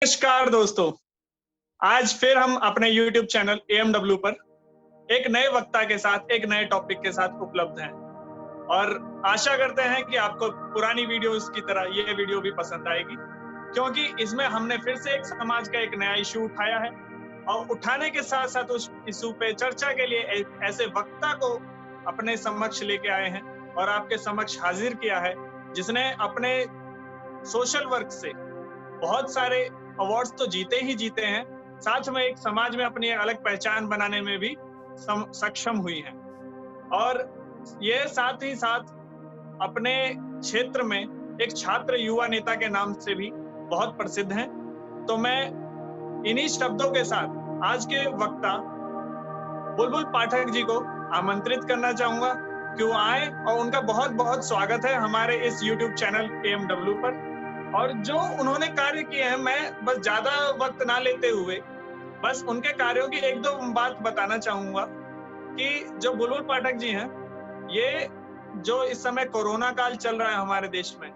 नमस्कार दोस्तों, आज फिर हम अपने YouTube चैनल AMW पर एक नए वक्ता के साथ, एक नए टॉपिक के साथ उपलब्ध हैं और आशा करते हैं कि आपको पुरानी वीडियोस की तरह ये वीडियो भी पसंद आएगी, क्योंकि इसमें हमने फिर से एक समाज का एक नया इशू उठाया है और उठाने के साथ-साथ उस इशू पे चर्चा के लिए एक ऐसे वक्ता को अपने समक्ष लेके आए हैं और आपके समक्ष हाजिर किया है, जिसने अपने सोशल वर्क से बहुत सारे अवार्ड्स तो जीते ही जीते हैं, साथ में एक समाज में अपनी अलग पहचान बनाने में भी सक्षम हुई हैं और ये साथ ही साथ अपने क्षेत्र में एक छात्र युवा नेता के नाम से भी बहुत प्रसिद्ध हैं। तो मैं इन्हीं शब्दों के साथ आज के वक्ता बुलबुल पाठक जी को आमंत्रित करना चाहूंगा कि वो आए और उनका बहुत बहुत स्वागत है हमारे इस YouTube चैनल AMW पर। और जो उन्होंने कार्य किए हैं, मैं बस ज्यादा वक्त ना लेते हुए बस उनके कार्यों की एक दो बात बताना चाहूंगा कि जो बुलबुल पाठक जी हैं, ये जो इस समय कोरोना काल चल रहा है हमारे देश में,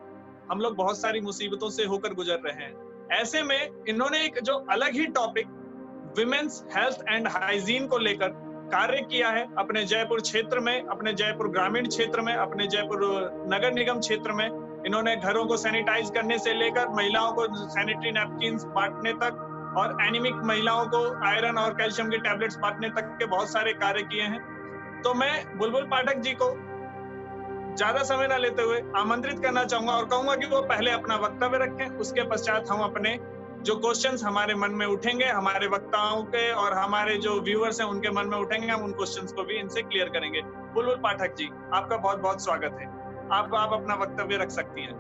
हम लोग बहुत सारी मुसीबतों से होकर गुजर रहे हैं। ऐसे में इन्होंने एक जो अलग ही topic women's health and hygiene को लेकर कार्य किया है अपने जयपुर क्षेत्र में, अपने जयपुर ग्रामीण क्षेत्र में, अपने जयपुर नगर निगम क्षेत्र में। इन्होंने घरों को सैनिटाइज करने से लेकर महिलाओं को सैनिटरी नैपकिन्स बांटने तक और एनीमिक महिलाओं को आयरन और कैल्शियम के टैबलेट्स बांटने तक के बहुत सारे कार्य किए हैं। तो मैं बुलबुल पाठक जी को ज्यादा समय न लेते हुए आमंत्रित करना चाहूंगा और कहूंगा कि वो पहले अपना वक्तव्य रखें, उसके पश्चात हम अपने जो क्वेश्चंस हमारे मन में उठेंगे, हमारे वक्ताओं के और हमारे जो व्यूअर्स हैं उनके मन में उठेंगे, हम उन क्वेश्चंस को भी इनसे क्लियर करेंगे। बुलबुल पाठक जी, आपका बहुत बहुत स्वागत है। आप अपना वक्तव्य रख सकती हैं।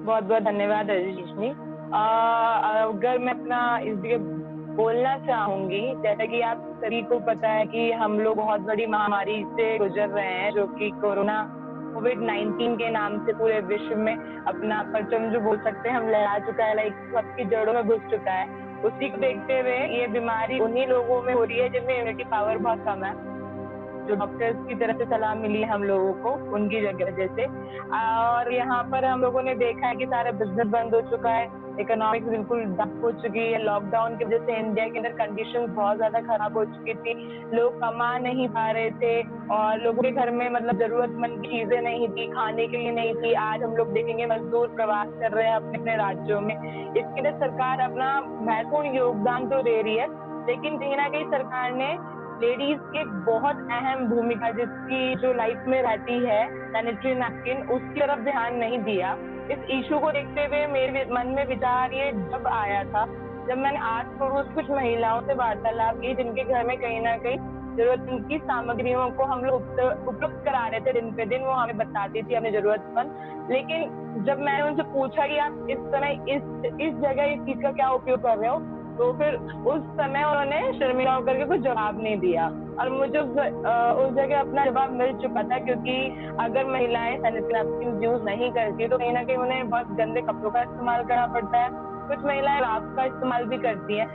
बहुत बहुत धन्यवाद रजनी। अगर मैं अपना इसलिए बोलना चाहूंगी, जैसा कि आप सभी को पता है कि हम लोग बहुत बड़ी महामारी से गुजर रहे हैं, जो कि कोविड-19 के नाम से पूरे विश्व में अपना परचम जो बोल सकते हैं हम लहरा चुका है, लाइक सबकी जड़ों में घुस चुका है। उसी को देखते हुए ये बीमारी उन्हीं लोगों में हो रही है जिनमें इम्यूनिटी पावर बहुत कम है, जो डॉक्टर्स की तरफ से सलाह मिली है हम लोगों को उनकी वजह से। और यहाँ पर हम लोगों ने देखा है कि सारा बिजनेस बंद हो चुका है, इकोनॉमिक्स बिल्कुल डब हो चुकी है। लॉकडाउन की वजह से इंडिया के अंदर कंडीशन बहुत ज्यादा खराब हो चुकी थी, लोग कमा नहीं पा रहे थे और लोगों के घर में मतलब जरूरतमंद चीजें नहीं थी, खाने के लिए नहीं थी। आज हम लोग देखेंगे मजदूर प्रवास कर रहे हैं अपने अपने राज्यों में। इसके लिए सरकार अपना महत्वपूर्ण योगदान तो दे रही है, लेकिन कहीं ना कहीं सरकार ने लेडीज की एक बहुत अहम भूमिका जिसकी जो लाइफ में रहती है सैनिटरी नैपकिन, उसकी तरफ ध्यान नहीं दिया। इस इशू को देखते हुए मेरे मन में विचार ये जब आया था जब मैंने आस पड़ोस कुछ महिलाओं से वार्तालाप की जिनके घर में कहीं ना कहीं जरूरत की सामग्रियों को हम लोग उपलब्ध करा रहे थे दिन पे दिन, वो हमें बताती थी अपनी जरूरतमंद। लेकिन जब मैंने उनसे पूछा कि आप इस समय इस जगह इस चीज का क्या उपयोग कर रहे हो, तो फिर उस समय उन्होंने शर्मिला होकर के कुछ जवाब नहीं दिया और मुझे उस जगह अपना जवाब मिल चुका था, क्योंकि अगर महिलाएं सैनिटरी नैपकिन यूज नहीं करती तो कहीं ना कहीं उन्हें बहुत गंदे कपड़ों का इस्तेमाल करना पड़ता है। कुछ महिलाएं राख का इस्तेमाल भी करती हैं,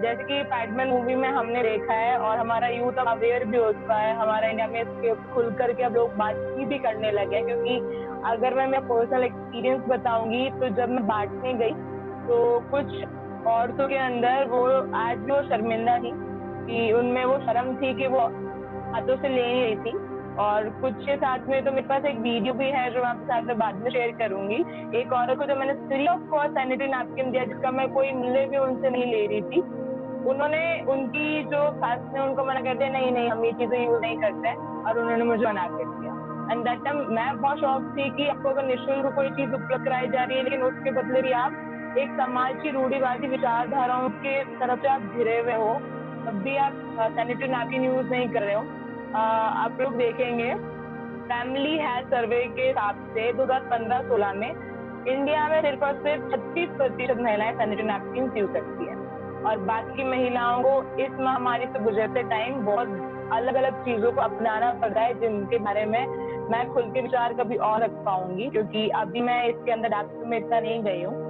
जैसे कि पैडमैन मूवी में हमने देखा है और हमारा यूथ अवेयर भी हो चुका है। हमारा इंडिया में इसके खुल करके अब लोग बातचीत भी करने लगे हैं, क्योंकि अगर मैं पर्सनल एक्सपीरियंस बताऊंगी तो जब मैं बांटने गई तो कुछ औरतों के अंदर वो आज भी वो शर्मिंदा थी कि उनमें वो शर्म थी कि वो हाथों से ले रही थी। और कुछ के साथ में तो मेरे पास एक वीडियो भी है जो मैं आपके साथ में बाद में शेयर करूंगी। एक औरत को जो मैंने free of cost sanitary napkin दिया, जिसका मैं कोई मूल्य भी उनसे नहीं ले रही थी, उन्होंने उनकी जो सास ने उनको मना कर दिया, नहीं हम ये चीजें यूज नहीं करते, और उन्होंने मुझे मना कर दिया। एंड दैट टाइम मैं बहुत शौक थी कि आपको अगर निःशुल्क कोई चीज उपलब्ध कराई जा रही है, लेकिन उसके बदले भी आप एक समाज की रूढ़िवादी विचारधाराओं के तरफ से आप घिरे हुए हो, तब भी आप सैनिटरी नैपकिन यूज नहीं कर रहे हो। आप लोग देखेंगे फैमिली हेल्थ सर्वे के हिसाब से 2015-16 में इंडिया में सिर्फ और सिर्फ 36% महिलाएं सैनिटरी नैपकिन यूज करती है और बाकी महिलाओं को इस महामारी से गुजरते टाइम बहुत अलग अलग चीजों को अपनाना पड़ रहा है, जिनके बारे में मैं खुल के विचार कभी और रख पाऊंगी, क्योंकि अभी मैं इसके अंदर डेप्थ में इतना नहीं गई हूँ।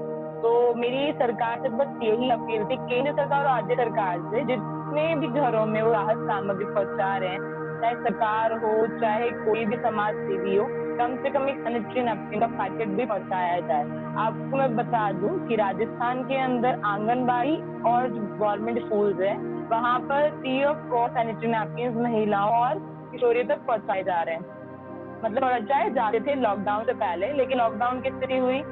तो मेरी सरकार से बस यही अपील थी, केंद्र सरकार और राज्य सरकार से, जितने भी घरों में वो राहत सामग्री पहुंचा रहे हैं, चाहे सरकार हो चाहे कोई भी समाज सेवी हो, कम से कम एक सैनिटरी नैपकिन का पैकेट भी पहुंचाया जाए। आपको मैं बता दूं कि राजस्थान के अंदर आंगनबाड़ी और जो गवर्नमेंट स्कूल्स है वहां पर free of cost sanitary napkin महिलाओं और किशोरियों तक पहुंचाए जा रहे हैं। मतलब पहुंचाए जाते थे लॉकडाउन से पहले, लेकिन लॉकडाउन की स्थिति हुई,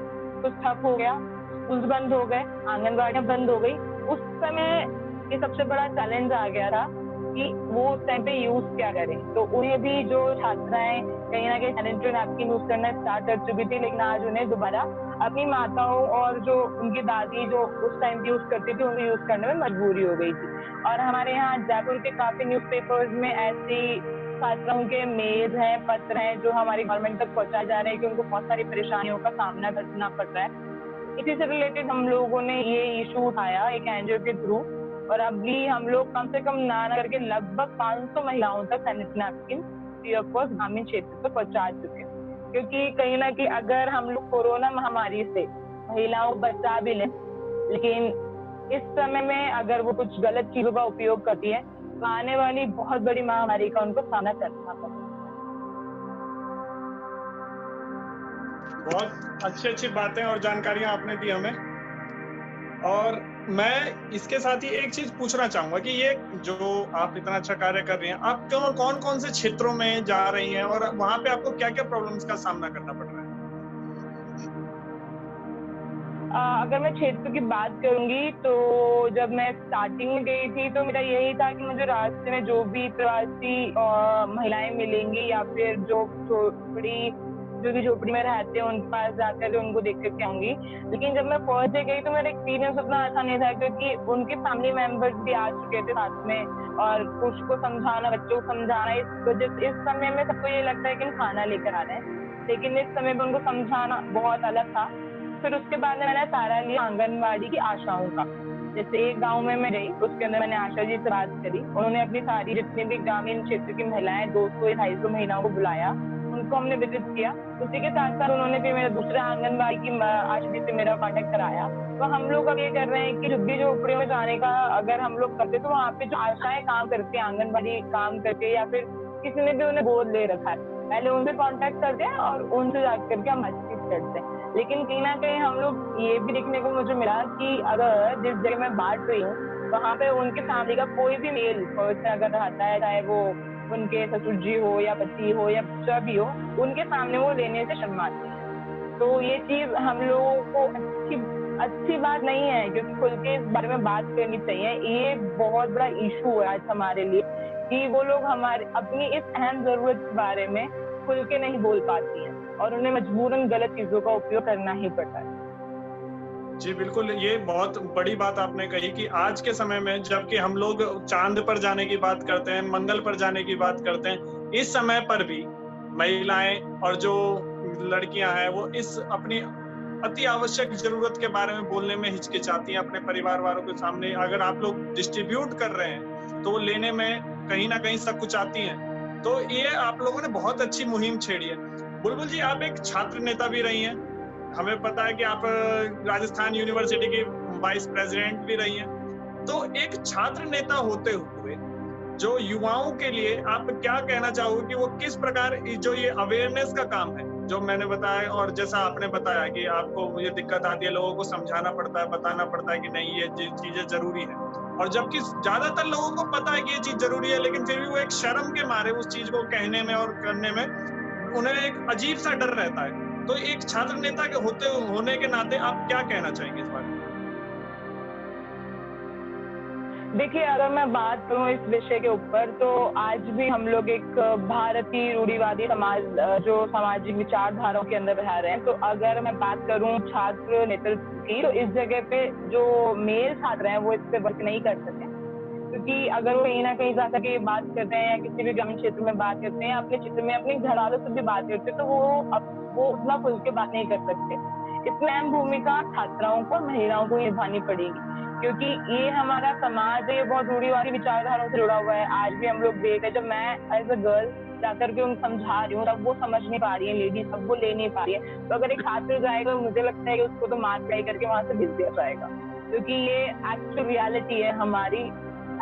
कुछ ठप हो गया, स्कूल बंद हो गए, आंगनबाड़ियां बंद हो गई। उस समय ये सबसे बड़ा चैलेंज आ गया था कि वो उस टाइम पे यूज क्या करें। तो उन्हें भी जो छात्राएं कहीं ना कहीं सैनिटरी नैपकिन यूज करना स्टार्ट कर चुकी थी, लेकिन आज उन्हें दोबारा अपनी माताओं और जो उनकी दादी जो उस टाइम यूज करती थी उन्हें यूज करने में मजबूरी हो गई थी। और हमारे यहाँ जयपुर के काफी न्यूज़पेपर्स में ऐसी छात्राओं के मेल हैं, पत्र हैं जो हमारी गवर्नमेंट तक पहुंचाए जा रहे हैं कि उनको बहुत सारी परेशानियों का सामना करना पड़ रहा है। इसी से रिलेटेड हम लोगों ने ये इशू उठाया एक एनजीओ के थ्रू, और अभी हम लोग कम से कम ना करके लगभग 500 महिलाओं तक sanitary napkin free of cost ग्रामीण क्षेत्र तक पहुंचा चुके हैं। क्योंकि कहीं ना कहीं अगर हम लोग कोरोना महामारी से महिलाओं को बचा भी लें, लेकिन इस समय में अगर वो कुछ गलत चीजों का उपयोग करती है तो आने वाली बहुत बड़ी महामारी का उनको सामना करना पड़ेगा। बहुत अच्छी बातें और जानकारियां आपने दी हमें। और मैं इसके साथ ही एक चीज पूछना चाहूंगा कि ये जो आप इतना अच्छा कार्य कर रही हैं, आप कौन कौन से क्षेत्रों में जा रही हैं और वहां पे आपको क्या क्या प्रॉब्लम्स का सामना करना पड़ रहा है? अगर मैं क्षेत्र की बात करूंगी तो जब मैं स्टार्टिंग में गई थी तो मेरा यही था कि मुझे रास्ते में जो भी प्रवासी महिलाएं मिलेंगी या फिर जो भी झोपड़ी में रहते हैं उनके पास जाकर उनको देख करके आऊंगी। लेकिन जब मैं फर्स्ट डे गई तो मेरा एक्सपीरियंस उतना अच्छा नहीं था, क्योंकि उनके फैमिली मेंबर्स भी आ चुके थे साथ में, और कुछ को समझाना, बच्चों को समझाना। इस समय में सबको ये लगता है कि हम खाना लेकर आ रहे हैं, लेकिन इस समय में उनको समझाना बहुत अलग था। फिर उसके बाद मैंने सहारा लिया आंगनबाड़ी की आशाओं का। जैसे एक गांव में मैं गई, उसके अंदर मैंने आशा जी से बात करी। उन्होंने अपनी सारी जितनी भी ग्रामीण क्षेत्र की महिलाएं 200-250 महिलाओं को बुलाया, उनको हमने विजिट किया। उसी के साथ साथ उन्होंने भी मेरे दूसरे आंगनबाड़ी की आशा जी से मेरा कॉन्टेक्ट कराया। तो हम लोग अब ये कर रहे हैं कि झुग्गी झोपड़ियों में जाने का अगर हम लोग करते तो वहाँ पे जो आशाएं काम करती है, आंगनबाड़ी काम करके, या फिर किसी ने भी उन्हें गोद ले रखा है, पहले उनसे कॉन्टेक्ट करते हैं और उनसे जाकर के हम बातचीत करते हैं। लेकिन कहीं ना कहीं हम लोग ये भी देखने को मुझे मिला कि अगर जिस जगह मैं बांट रही हूँ वहाँ पे उनकी फैमिली का कोई भी मेल पर्सन अगर रहता है, चाहे वो उनके ससुर जी हो या पति हो या बच्चा भी हो, उनके सामने वो लेने से शर्माते हैं। तो ये चीज हम लोगों को अच्छी बात नहीं है, क्योंकि खुल के इस बारे में बात करनी चाहिए। ये बहुत बड़ा इशू है आज हमारे लिए कि वो लोग हमारे अपनी इस अहम जरूरत के बारे में खुल के नहीं बोल पाती हैं और उन्हें मजबूरन गलत चीजों का उपयोग करना ही पड़ता है। जी बिल्कुल, ये बहुत बड़ी बात आपने कही कि आज के समय में जबकि हम लोग चांद पर जाने की बात करते हैं, मंगल पर जाने की बात करते हैं, इस समय पर भी महिलाएं और जो लड़कियां हैं वो इस अपनी अति आवश्यक जरूरत के बारे में बोलने में हिचकिचाती हैं अपने परिवार वालों के सामने। अगर आप लोग डिस्ट्रीब्यूट कर रहे हैं तो लेने में कहीं ना कहीं संकुचाती हैं। तो ये आप लोगों ने बहुत अच्छी मुहिम छेड़ी है। बुलबुल जी, आप एक छात्र नेता भी रही हैं, हमें पता है कि आप राजस्थान यूनिवर्सिटी की वाइस प्रेसिडेंट भी रही हैं। तो एक छात्र नेता होते हुए जो युवाओं के लिए आप क्या कहना चाहोगे कि वो किस प्रकार जो ये अवेयरनेस का काम है जो मैंने बताया, और जैसा आपने बताया कि आपको ये दिक्कत आती है, लोगों को समझाना पड़ता है, बताना पड़ता है कि नहीं ये चीजें जरूरी है, और जबकि ज्यादातर लोगों को पता है कि ये चीज जरूरी है, लेकिन फिर भी वो एक शर्म के मारे उस चीज को कहने में और करने में उन्हें एक अजीब सा डर रहता है। तो एक छात्र नेता के होने के नाते आप क्या कहना चाहेंगे इस बारे में? देखिए, अगर मैं बात करूं इस विषय के ऊपर, तो आज भी हम लोग एक भारतीय रूढ़िवादी समाज जो सामाजिक विचारधाराओं के अंदर रह रहे हैं। तो अगर मैं बात करूं छात्र नेतृत्व की, तो इस जगह पे जो मेल छात्र हैं वो इस पे वर्क नहीं कर सकते, क्योंकि अगर वो कहीं ना कहीं जा करके बात करते हैं या किसी भी ग्रामीण क्षेत्र में बात करते हैं, अपने क्षेत्र में अपने घर वालों से भी बात करते हैं, तो वो उतना खुल के बात नहीं कर सकते। इसमें अहम भूमिका छात्राओं को, महिलाओं को निभानी पड़ेगी, क्योंकि ये हमारा समाज है, ये बहुत रूढ़िवादी विचारधाराओं से जुड़ा हुआ है। आज भी हम लोग देख रहे, जब मैं एज अ गर्ल जाकर के उनको समझा रही हूँ तब वो समझ नहीं पा रही है, लेडीज सब वो ले नहीं पा रही है। तो अगर एक छात्र जाएगा, मुझे लगता है कि उसको तो मार पढ़ाई करके वहां से भेज दिया जाएगा, क्योंकि ये एक्चुअल रियलिटी है हमारी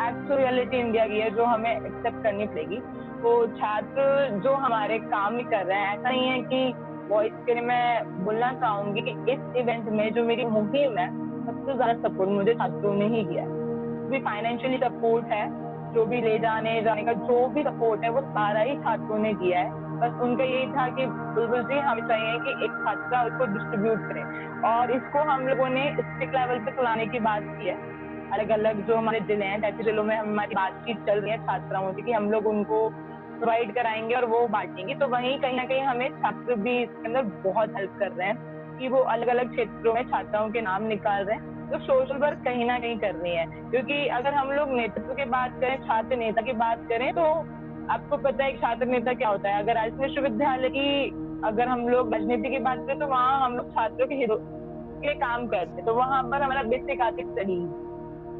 एक्चुअल रियलिटी इंडिया की है जो हमें एक्सेप्ट करनी पड़ेगी। तो छात्र जो हमारे काम ही कर रहे हैं, ऐसा नहीं है कि वॉइस के लिए मैं बोलना चाहूंगी कि इस इवेंट में जो मेरी मुहिम है, सबसे ज्यादा सपोर्ट मुझे छात्रों ने ही किया है। भी फाइनेंशियली सपोर्ट है, जो भी ले जाने जाने का जो भी सपोर्ट है वो सारा ही छात्रों ने किया है। बस उनका यही था कि बुलबुल जी हमें चाहिए कि एक छात्रा उसको डिस्ट्रीब्यूट करें, और इसको हम लोगों ने स्टिक लेवल पे चलाने की बात की है। अलग अलग जो हमारे जिले हैं, ऐसे जिलों में हमारी बातचीत चल रही है छात्राओं की कि हम लोग उनको प्रोवाइड कराएंगे और वो बांटेंगे। तो वहीं कहीं ना कहीं हमें छात्र भी इसके अंदर बहुत हेल्प कर रहे हैं कि वो अलग अलग क्षेत्रों में छात्राओं के नाम निकाल रहे हैं, तो सोशल वर्क कहीं ना कहीं कर रही है। क्योंकि अगर हम लोग नेतृत्व की बात करें, छात्र नेता की बात करें, तो आपको पता है छात्र नेता क्या होता है। अगर राजस्थान विश्वविद्यालय की अगर हम लोग राजनीति की बात करें, तो वहाँ हम लोग छात्रों के हितों के काम करते हैं, तो वहाँ पर हमारा बेसिक आती है स्टडी।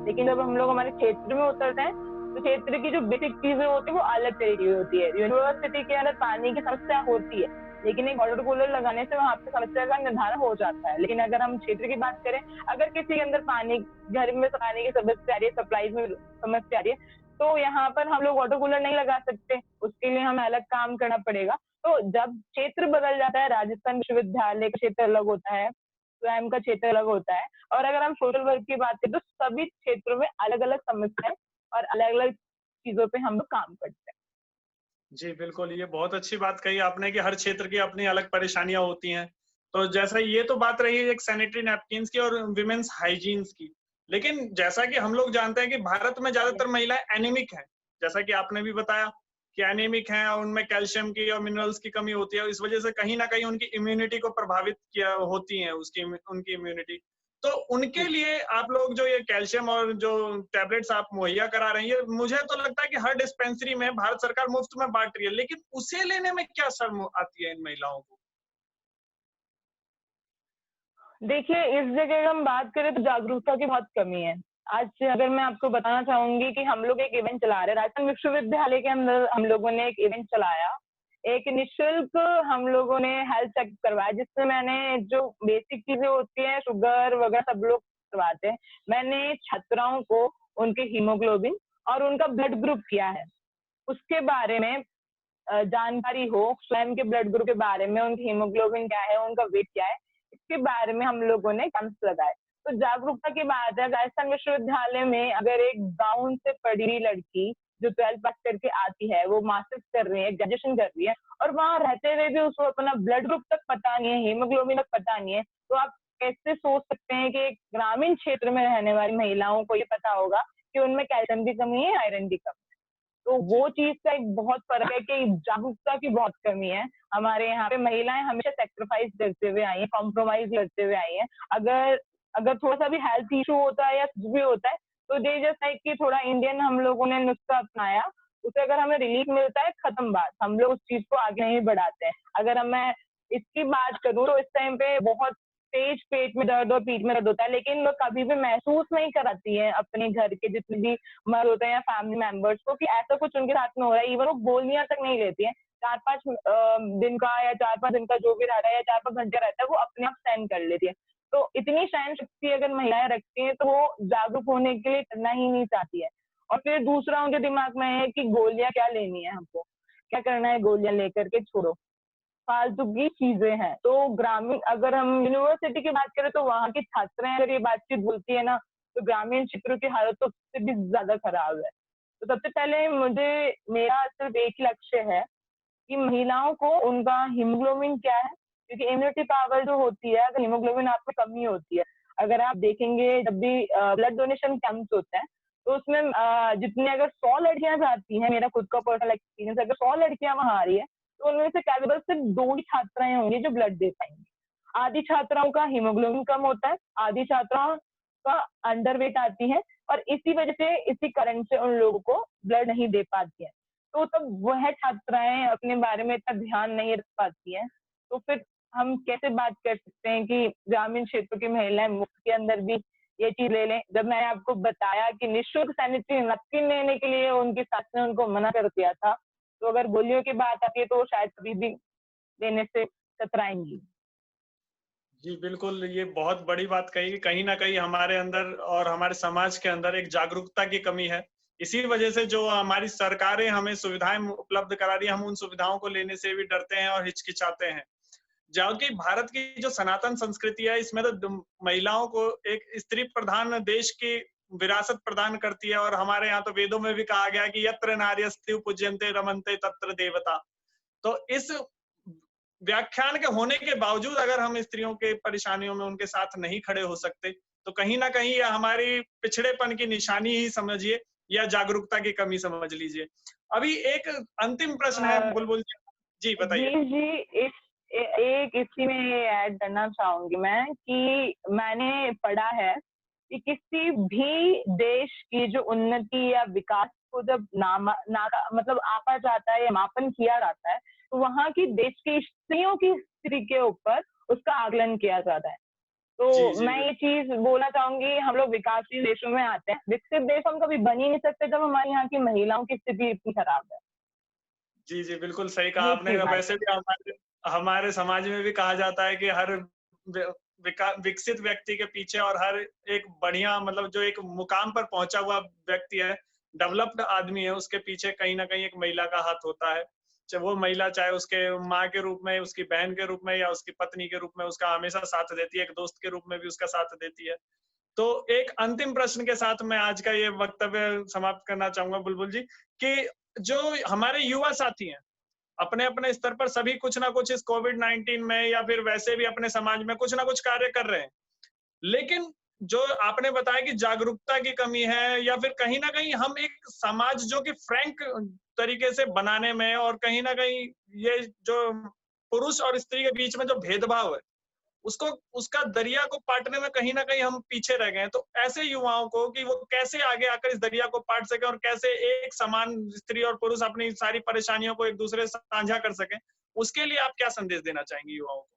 लेकिन जब हम लोग हमारे क्षेत्र में उतरते हैं, तो क्षेत्र की जो बेसिक चीजें होती है वो अलग तरीके की होती है। यूनिवर्सिटी के अंदर पानी की समस्या होती है, लेकिन एक वाटर कूलर लगाने से वहाँ पे समस्या का निर्धारण हो जाता है। लेकिन अगर हम क्षेत्र की बात करें, अगर किसी के अंदर पानी, घर में पानी की समस्या आ रही है, सप्लाई में समस्या आ रही है, तो यहाँ पर हम लोग वाटर कूलर नहीं लगा सकते, उसके लिए हमें अलग काम करना पड़ेगा। तो जब क्षेत्र बदल जाता है, राजस्थान विश्वविद्यालय का क्षेत्र अलग होता है, स्वयं का क्षेत्र अलग होता है, और अगर हम सोशल वर्क की बात करें तो सभी क्षेत्रों में अलग अलग समस्याएं और अलग अलग चीजों पे हम लोग काम करते हैं। जी, बिल्कुल, ये बहुत अच्छी बात कही आपने कि हर क्षेत्र की अपनी अलग परेशानियाँ होती हैं। तो जैसा ये तो बात रही एक सैनिटरी नैपकिन्स की और विमेन्स हाइजीन्स की। लेकिन जैसा कि हम लोग जानते हैं कि भारत में ज़्यादातर महिलाएँ एनीमिक हैं। जैसा कि आपने भी बताया कि एनीमिक हैं और उनमें कैल्शियम की और मिनरल्स की कमी होती है और इस वज़ह से कहीं न कहीं उनकी इम्यूनिटी को प्रभावित किया होती है उनकी इम्यूनिटी। तो उनके जी। लिए आप लोग जो ये कैल्शियम और जो टैबलेट्स आप मुहैया करा रही है, मुझे तो लगता है कि हर डिस्पेंसरी में भारत सरकार मुफ्त में बांट रही है, लेकिन उसे लेने में क्या शर्म आती है इन महिलाओं को? देखिए, इस जगह हम बात करें तो जागरूकता की बहुत कमी है। आज अगर मैं आपको बताना चाहूंगी कि हम लोग एक इवेंट चला रहे हैं, राजस्थान विश्वविद्यालय के अंदर हम लोगों ने एक इवेंट चलाया। एक निःशुल्क हम लोगों ने हेल्थ चेक करवाया, जिससे मैंने जो बेसिक चीजें होती हैं, शुगर वगैरह सब लोग करवाते हैं, मैंने छात्राओं को उनके हीमोग्लोबिन और उनका ब्लड ग्रुप किया है, उसके बारे में जानकारी हो, स्वयं के ब्लड ग्रुप के बारे में, उनकी हीमोग्लोबिन क्या है, उनका वेट क्या है, इसके बारे में हम लोगों ने कैंप्स लगाए। तो जागरूकता की बात है, राजस्थान विश्वविद्यालय में अगर एक गाँव से पढ़ी हुई लड़की जो 12th पास करके आती है, वो मास्टर्स कर रही है, ग्रेजुएशन कर रही है, और वहाँ रहते हुए भी उसको अपना ब्लड ग्रुप तक पता नहीं है, हीमोग्लोबिन तक पता नहीं है, तो आप कैसे सोच सकते हैं कि एक ग्रामीण क्षेत्र में रहने वाली महिलाओं को ये पता होगा कि उनमें कैल्शियम की कमी है, आयरन की कमी है। तो जी, वो चीज का एक बहुत फर्क है कि जागरूकता की बहुत कमी है। हमारे यहाँ पे महिलाएं हमेशा सेक्रीफाइस करते हुए आई हैं, कॉम्प्रोमाइज करते हुए आई हैं। अगर अगर थोड़ा सा भी हेल्थ इशू होता है या कुछ भी होता है, तो दे जस्ट लाइक कि थोड़ा इंडियन हम लोगों ने नुस्खा अपनाया, उसे अगर हमें रिलीफ मिलता है, खत्म बात, हम लोग उस चीज को आगे नहीं बढ़ाते हैं। अगर मैं इसकी बात करूँ तो इस टाइम पे बहुत तेज पेट में दर्द और पीठ में दर्द होता है, लेकिन वो कभी भी महसूस नहीं कराती है अपने घर के जितने भी मर्द होते हैं या फैमिली मेंबर्स को कि ऐसा कुछ उनके साथ में हो रहा है। इवन वो गोलियां तक नहीं लेती है। 4-5 दिन का या 4-5 दिन का जो भी रहता है या 4-5 घंटे रहता है, वो अपने आप सहन कर लेती है। तो इतनी सहन शक्ति अगर महिलाएं रखती हैं, तो वो जागरूक होने के लिए करना ही नहीं चाहती है। और फिर दूसरा उनके दिमाग में है कि गोलियां क्या लेनी है हमको, क्या करना है गोलियां लेकर के, छोड़ो, फालतू की चीजें हैं। तो ग्रामीण, अगर हम यूनिवर्सिटी की बात करें, तो वहाँ की छात्राएं अगर ये बातचीत बोलती है ना, तो ग्रामीण क्षेत्रों की हालत तो उससे भी ज्यादा खराब है। तो सबसे पहले मुझे, मेरा सिर्फ एक ही लक्ष्य है कि महिलाओं को उनका हीमोग्लोबिन क्या है, क्योंकि इम्यूनिटी पावर जो होती है, अगर हीमोग्लोबिन आप में कमी होती है, अगर आप देखेंगे जब भी ब्लड डोनेशन कैंप्स होते हैं, तो उसमें जितने अगर 100 लड़कियां जाती हैं, मेरा खुद का पर्सनल एक्सपीरियंस, अगर 100 लड़कियां वहां आ रही है, तो उनमें से कैपेबल सिर्फ 2 ही छात्राएं होंगी जो ब्लड दे पाएंगी। आधी छात्राओं का हीमोग्लोबिन कम होता है, आधी छात्राओं का अंडर वेट आती है, और इसी वजह से, इसी कारण से उन लोगों को ब्लड नहीं दे पाती है। तो तब वह छात्राएं अपने बारे में इतना ध्यान नहीं रख पाती हैं, तो फिर हम कैसे बात कर सकते हैं कि ग्रामीण क्षेत्रों की महिलाएं मुफ्त के अंदर भी ये चीज ले लें। जब मैंने आपको बताया कि निःशुल्क सैनिटरी नैपकिन लेने के लिए उनकी सास ने उनको मना कर दिया था, तो अगर गोलियों की बात आती है तो वो शायद कभी भी लेने से कतराएंगी। जी, बिल्कुल, ये बहुत बड़ी बात कही कि कहीं न कहीं हमारे अंदर और हमारे समाज के अंदर एक जागरूकता की कमी है। इसी वजह से जो हमारी सरकारें हमें सुविधाएं उपलब्ध करा रही है, हम उन सुविधाओं को लेने से भी डरते हैं और हिचकिचाते हैं। जबकि भारत की जो सनातन संस्कृति है, इसमें तो महिलाओं को एक स्त्री प्रधान देश की विरासत प्रदान करती है, और हमारे यहाँ तो वेदों में भी कहा गया है कि यत्र नार्यस्तु पूज्यन्ते रमन्ते तत्र देवता। तो इस व्याख्यान के होने के बावजूद अगर हम स्त्रियों के परेशानियों में उनके साथ नहीं खड़े हो सकते, तो कहीं ना कहीं यह हमारी पिछड़ेपन की निशानी ही समझिए, या जागरूकता की कमी समझ लीजिए। अभी एक अंतिम प्रश्न है बुलबुल जी। जी बताइए। जी जी, एक इसी में ऐड करना चाहूंगी मैं कि मैंने पढ़ा है कि किसी भी देश की जो उन्नति या विकास को जब मतलब आंका जाता है या मापन किया जाता है, तो वहाँ की देश की स्त्रियों की स्थिति के ऊपर उसका आकलन किया जाता है। जी तो जी मैं ये चीज बोलना चाहूंगी, हम लोग विकासशील देशों में आते हैं, विकसित देश हम कभी बन ही नहीं सकते जब हमारे यहाँ की महिलाओं की स्थिति इतनी खराब है। जी जी, बिल्कुल सही कहा ये आपने। चीज वैसे आती भी हमारे हमारे समाज में भी कहा जाता है कि हर विकसित व्यक्ति के पीछे और हर एक बढ़िया मतलब जो एक मुकाम पर पहुंचा हुआ व्यक्ति है, डेवलप्ड आदमी है, उसके पीछे कहीं ना कहीं एक महिला का हाथ होता है। चाहे वो महिला चाहे उसके माँ के रूप में, उसकी बहन के रूप में, या उसकी पत्नी के रूप में उसका हमेशा साथ देती है, एक दोस्त के रूप में भी उसका साथ देती है। तो एक अंतिम प्रश्न के साथ मैं आज का ये वक्तव्य समाप्त करना चाहूंगा बुलबुल जी, कि जो हमारे युवा साथी हैं, अपने अपने स्तर पर सभी कुछ ना कुछ इस कोविड-19 में या फिर वैसे भी अपने समाज में कुछ ना कुछ कार्य कर रहे हैं। लेकिन जो आपने बताया कि जागरूकता की कमी है, या फिर कहीं ना कहीं हम एक समाज जो कि फ्रैंक तरीके से बनाने में, और कहीं ना कहीं ये जो पुरुष और स्त्री के बीच में जो भेदभाव है, उसको उसका दरिया को पाटने में कहीं ना कहीं हम पीछे रह गए हैं। तो ऐसे युवाओं को कि वो कैसे आगे आकर इस दरिया को पाट सके, और कैसे एक समान स्त्री और पुरुष अपनी सारी परेशानियों को एक दूसरे से साझा कर सके, उसके लिए आप क्या संदेश देना चाहेंगे युवाओं को?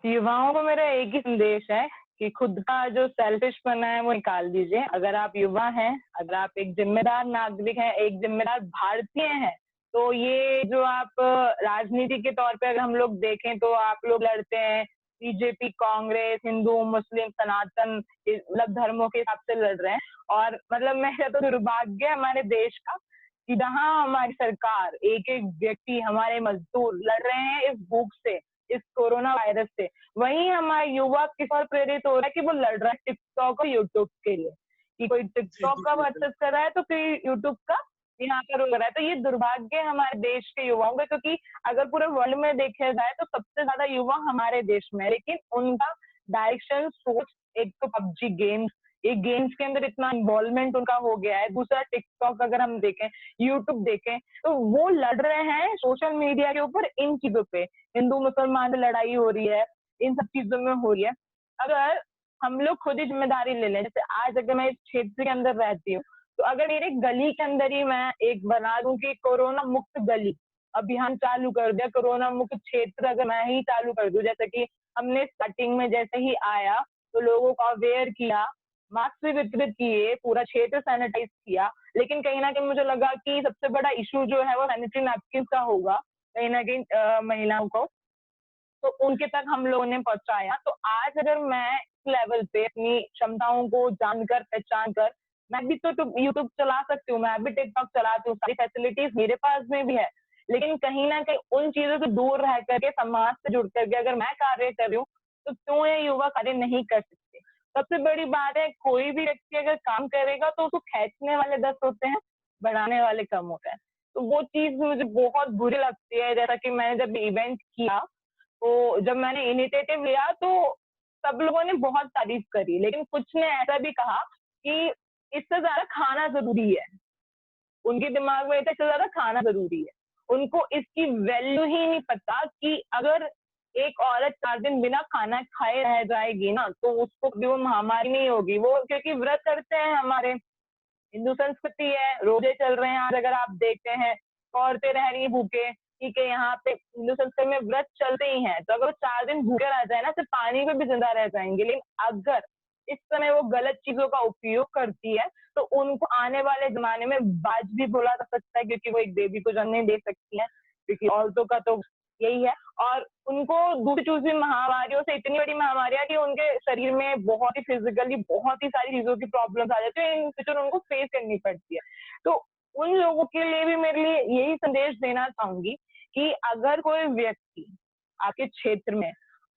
है। युवाओं को मेरा एक ही संदेश है कि खुद का जो सेल्फिशपन है वो निकाल दीजिए। अगर आप युवा हैं, अगर आप एक जिम्मेदार नागरिक हैं, एक जिम्मेदार भारतीय हैं, तो ये जो आप राजनीति के तौर पे अगर हम लोग देखें तो आप लोग लड़ते हैं बीजेपी, कांग्रेस, हिंदू, मुस्लिम, सनातन, मतलब धर्मों के हिसाब से लड़ रहे हैं। और मतलब मेरा तो दुर्भाग्य है हमारे देश का कि जहाँ हमारी सरकार, एक एक व्यक्ति, हमारे मजदूर लड़ रहे हैं इस भूख से, इस कोरोना वायरस से, वहीं हमारा युवा किस और प्रेरित हो रहा है कि वो लड़ रहा है टिकटॉक और यूट्यूब के लिए, कि कोई जी टिकटॉक जी का बिल्कुल। वर्चस्व कर रहा है तो कोई यूट्यूब का यहाँ पर हो रहा है। तो ये दुर्भाग्य है हमारे देश के युवाओं का, क्योंकि अगर पूरे वर्ल्ड में देखा जाए तो सबसे ज्यादा युवा हमारे देश में है, लेकिन उनका डायरेक्शन सोच, एक तो पबजी गेम्स, एक गेम्स के अंदर इतना इन्वॉल्वमेंट उनका हो गया है। दूसरा टिकटॉक अगर हम देखें, यूट्यूब देखें, तो वो लड़ रहे हैं सोशल मीडिया के ऊपर इन चीजों पे, हिंदू मुसलमान में लड़ाई हो रही है, इन सब चीजों में हो रही है। अगर हम लोग खुद ही जिम्मेदारी ले लें, जैसे आज अगर मैं इस क्षेत्र के अंदर रहती हूँ, तो अगर मेरे गली के अंदर ही मैं एक बना दूं कि कोरोना मुक्त गली अभियान चालू कर दिया, कोरोना मुक्त क्षेत्र अगर मैं ही चालू कर दूं, जैसे कि हमने स्टार्टिंग में जैसे ही आया तो लोगों को अवेयर किया, मास्क भी वितरित किए, पूरा क्षेत्र सैनिटाइज किया, लेकिन कहीं ना कहीं मुझे लगा कि सबसे बड़ा इशू जो है वो सैनिटरी नैपकिन का होगा कहीं ना कहीं महिलाओं को, तो उनके तक हम लोगों ने पहुंचाया। तो आज अगर मैं इस लेवल पे अपनी क्षमताओं को जानकर पहचान कर, मैं भी तो यूट्यूब चला सकती हूँ, मैं भी टिकटॉक चलाती हूँ, सारी फैसिलिटीज मेरे पास में भी है, लेकिन कहीं ना कहीं उन चीजों से दूर रह करके, समाज से जुड़ करके अगर मैं कार्य कर रही हूँ, तो क्यों ये युवा कार्य नहीं कर सकते? सबसे बड़ी बात है, कोई भी व्यक्ति अगर काम करेगा तो उसको खींचने वाले 10 होते हैं, बढ़ाने वाले कम होते हैं। तो वो चीज मुझे बहुत बुरी लगती है। जैसा कि मैंने जब इवेंट किया, तो जब मैंने इनिशिएटिव लिया तो सब लोगों ने बहुत तारीफ करी, लेकिन कुछ ने ऐसा भी कहा कि इससे ज्यादा खाना जरूरी है। उनके दिमाग में इससे ज्यादा खाना जरूरी है, उनको इसकी वैल्यू ही नहीं पता कि अगर एक औरत 4 दिन बिना खाना खाए रह जाएगी ना, तो उसको भी वो महामारी नहीं होगी। वो क्योंकि व्रत करते हैं, हमारे हिंदू संस्कृति है, रोजे चल रहे हैं। आज अगर आप देखते हैं, औरतें रह रही हैं भूखे, ठीक है, यहाँ पे हिंदू संस्कृति में व्रत चलते ही हैं, तो अगर वो 4 दिन भूखे रह जाए ना, सिर्फ पानी पे भी जिंदा रह जाएंगे। लेकिन अगर इस समय वो गलत चीजों का उपयोग करती है, तो उनको आने वाले जमाने में बाज भी बोला जा सकता है, क्योंकि वो एक बेबी को जन्म नहीं दे सकती है, क्योंकि औरतों का तो यही है। और उनको दूसरी चूसरी महामारियों से, इतनी बड़ी महामारियां कि उनके शरीर में बहुत ही फिजिकली बहुत ही सारी चीजों की प्रॉब्लम आ जाती है, इन फ्यूचर उनको फेस करनी पड़ती है। तो उन लोगों के लिए भी मेरे लिए यही संदेश देना चाहूंगी कि अगर कोई व्यक्ति आपके क्षेत्र में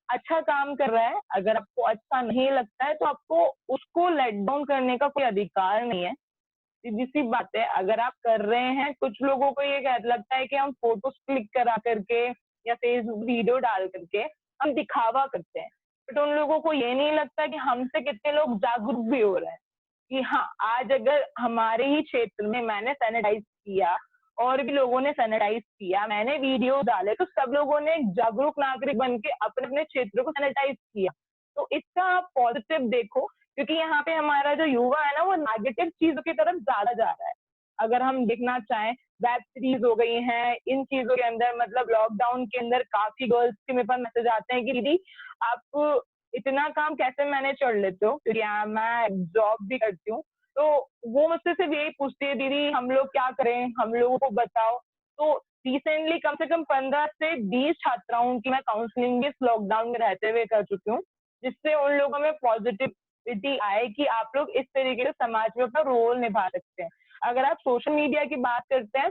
अच्छा काम कर रहा है, अगर आपको अच्छा नहीं लगता है, तो आपको उसको लेट डाउन करने का कोई अधिकार नहीं है। सीधी सी बात है, अगर आप कर रहे हैं, कुछ लोगों को ये लगता है कि हम फोटोज क्लिक करा करके या फेसबुक वीडियो डाल करके हम दिखावा करते हैं, बट उन लोगों को ये नहीं लगता कि हमसे कितने लोग जागरूक भी हो रहे हैं कि हाँ, आज अगर हमारे ही क्षेत्र में मैंने सैनिटाइज किया और भी लोगों ने सैनिटाइज किया, मैंने वीडियो डाले, तो सब लोगों ने एक जागरूक नागरिक बन के अपने अपने क्षेत्र को सैनिटाइज किया। तो इसका आप पॉजिटिव देखो, क्योंकि यहाँ पे हमारा जो युवा है ना, वो नेगेटिव चीजों की तरफ ज्यादा जा रहा है। अगर हम देखना चाहें, वेब सीरीज हो गई हैं, इन चीजों के अंदर, मतलब लॉकडाउन के अंदर काफी गर्ल्स के मेरे पास मैसेज आते हैं कि दीदी आप इतना काम कैसे मैनेज कर लेते हो, क्योंकि मैं जॉब भी करती हूँ। तो वो मुझसे सिर्फ यही पूछती है, दीदी हम लोग क्या करें, हम लोगों को बताओ। तो रिसेंटली कम से कम 15 से 20 छात्राओं की मैं काउंसलिंग भी इस लॉकडाउन में रहते हुए कर चुकी हूँ, जिससे उन लोगों में पॉजिटिविटी आए कि आप लोग इस तरीके से समाज में अपना रोल निभा सकते हैं। अगर आप सोशल मीडिया की बात करते हैं,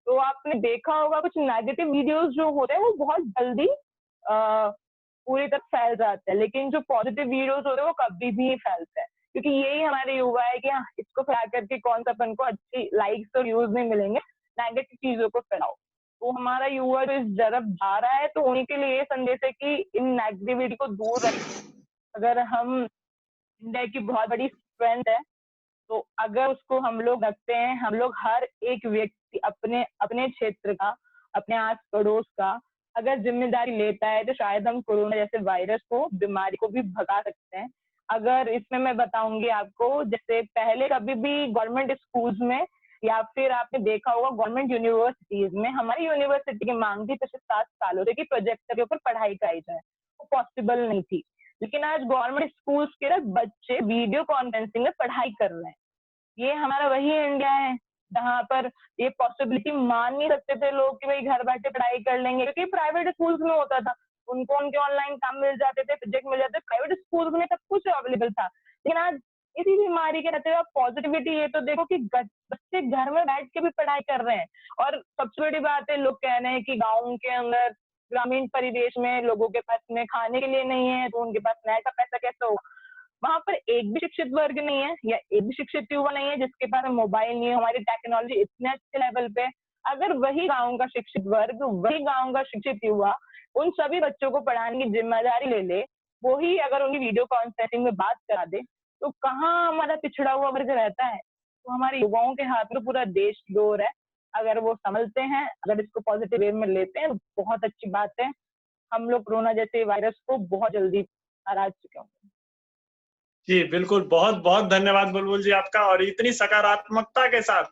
तो आपने देखा होगा कुछ नेगेटिव वीडियोस जो होते हैं वो बहुत जल्दी पूरी तरह फैल जाते हैं, लेकिन जो पॉजिटिव वीडियोस होते हैं वो कभी भी नहीं फैलते हैं, क्योंकि यही हमारे युवा है कि हाँ, इसको फैला करके कौन सा अपन को अच्छी लाइक्स और व्यूज नहीं मिलेंगे, नेगेटिव चीजों को फैलाओ। तो हमारा युवा जो इस तरफ जा रहा है, तो उन्हीं के लिए ये संदेश है कि इन नेगेटिविटी को दूर रखें। अगर हम, इंडिया की बहुत बड़ी स्ट्रेंथ है, तो अगर उसको हम लोग रखते हैं, हम लोग हर एक व्यक्ति अपने अपने क्षेत्र का, अपने आस पड़ोस का अगर जिम्मेदारी लेता है, तो शायद हम कोरोना जैसे वायरस को, बीमारी को भी भगा सकते हैं। अगर इसमें मैं बताऊंगी आपको, जैसे पहले कभी भी गवर्नमेंट स्कूल्स में या फिर आपने देखा होगा गवर्नमेंट यूनिवर्सिटीज में, हमारी यूनिवर्सिटी की मांग थी पिछले 7 सालों से कि प्रोजेक्टर के ऊपर पढ़ाई कराई जाए, वो पॉसिबल नहीं थी। लेकिन आज गवर्नमेंट स्कूल्स के बच्चे वीडियो कॉन्फ्रेंसिंग में पढ़ाई कर रहे हैं। ये हमारा वही इंडिया है जहाँ पर ये पॉसिबिलिटी मान नहीं सकते थे लोग कि भाई घर बैठे पढ़ाई कर लेंगे, क्योंकि प्राइवेट स्कूल्स में होता था, उनको उनके ऑनलाइन काम मिल जाते थे, प्रोजेक्ट मिल जाते थे, प्राइवेट स्कूल्स में सब कुछ अवेलेबल था। लेकिन आज इसी बीमारी के रहते हुए आप पॉजिटिविटी ये तो देखो कि बच्चे घर में बैठ के भी पढ़ाई कर रहे हैं। और सबसे बड़ी बात है, लोग कह रहे हैं कि गाँव के अंदर, ग्रामीण परिवेश में लोगों के पास में खाने के लिए नहीं है, तो उनके पास नए का पैसा कैसे होगा। वहां पर एक भी शिक्षित वर्ग नहीं है या एक भी शिक्षित युवा नहीं है जिसके पास मोबाइल नहीं है, हमारी टेक्नोलॉजी इतने अच्छे लेवल पे। अगर वही गांव का शिक्षित वर्ग, वही गांव का शिक्षित युवा उन सभी बच्चों को पढ़ाने की जिम्मेदारी ले ले, वही अगर उन्हें वीडियो कॉन्फ्रेंसिंग में बात करा दे, तो कहाँ हमारा पिछड़ा हुआ वर्ग रहता है। तो हमारे युवाओं के हाथ में पूरा देश डोर है। अगर वो समझते हैं, अगर इसको पॉजिटिव वे में लेते हैं, तो बहुत अच्छी बात है। हम लोग कोरोना जैसे वायरस को बहुत जल्दी हरा चुके होंगे। जी बिल्कुल, बहुत बहुत धन्यवाद बुलबुल जी आपका। और इतनी सकारात्मकता के साथ,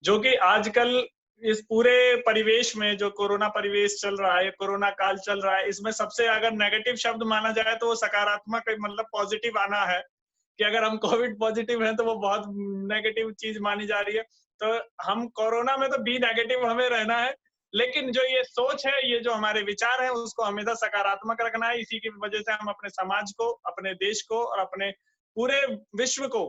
जो कि आजकल इस पूरे परिवेश में जो कोरोना परिवेश चल रहा है, कोरोना काल चल रहा है, इसमें सबसे अगर नेगेटिव शब्द माना जाए तो वो सकारात्मक, मतलब पॉजिटिव आना है। कि अगर हम कोविड पॉजिटिव हैं तो वो बहुत नेगेटिव चीज मानी जा रही है। तो हम कोरोना में तो बी नेगेटिव हमें रहना है, लेकिन जो ये सोच है, ये जो हमारे विचार है, उसको हमेशा सकारात्मक रखना है। इसी की वजह से हम अपने समाज को, अपने देश को और अपने पूरे विश्व को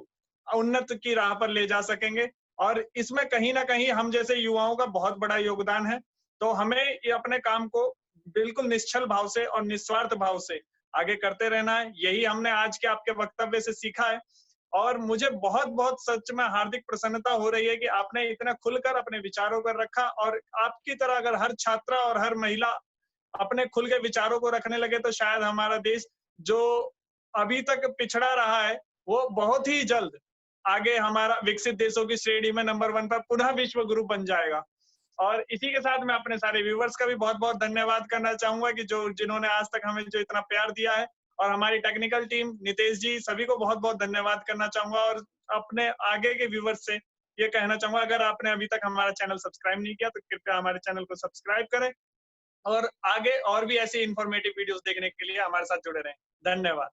उन्नत की राह पर ले जा सकेंगे। और इसमें कहीं ना कहीं हम जैसे युवाओं का बहुत बड़ा योगदान है। तो हमें ये अपने काम को बिल्कुल निश्चल भाव से और निस्वार्थ भाव से आगे करते रहना है। यही हमने आज के आपके वक्तव्य से सीखा है। और मुझे बहुत बहुत सच में हार्दिक प्रसन्नता हो रही है कि आपने इतना खुलकर अपने विचारों पर रखा। और आपकी तरह अगर हर छात्रा और हर महिला अपने खुल के विचारों को रखने लगे, तो शायद हमारा देश, जो अभी तक पिछड़ा रहा है, वो बहुत ही जल्द आगे हमारा विकसित देशों की श्रेणी में नंबर 1 पर पुनः विश्व गुरु बन जाएगा। और इसी के साथ मैं अपने सारे व्यूवर्स का भी बहुत बहुत धन्यवाद करना चाहूंगा कि जो जिन्होंने आज तक हमें जो इतना प्यार दिया है। और हमारी टेक्निकल टीम, नितेश जी, सभी को बहुत बहुत धन्यवाद करना चाहूंगा। और अपने आगे के व्यूवर्स से ये कहना चाहूंगा, अगर आपने अभी तक हमारा चैनल सब्सक्राइब नहीं किया तो कृपया हमारे चैनल को सब्सक्राइब करें। और आगे और भी ऐसी इंफॉर्मेटिव वीडियोस देखने के लिए हमारे साथ जुड़े रहें। धन्यवाद।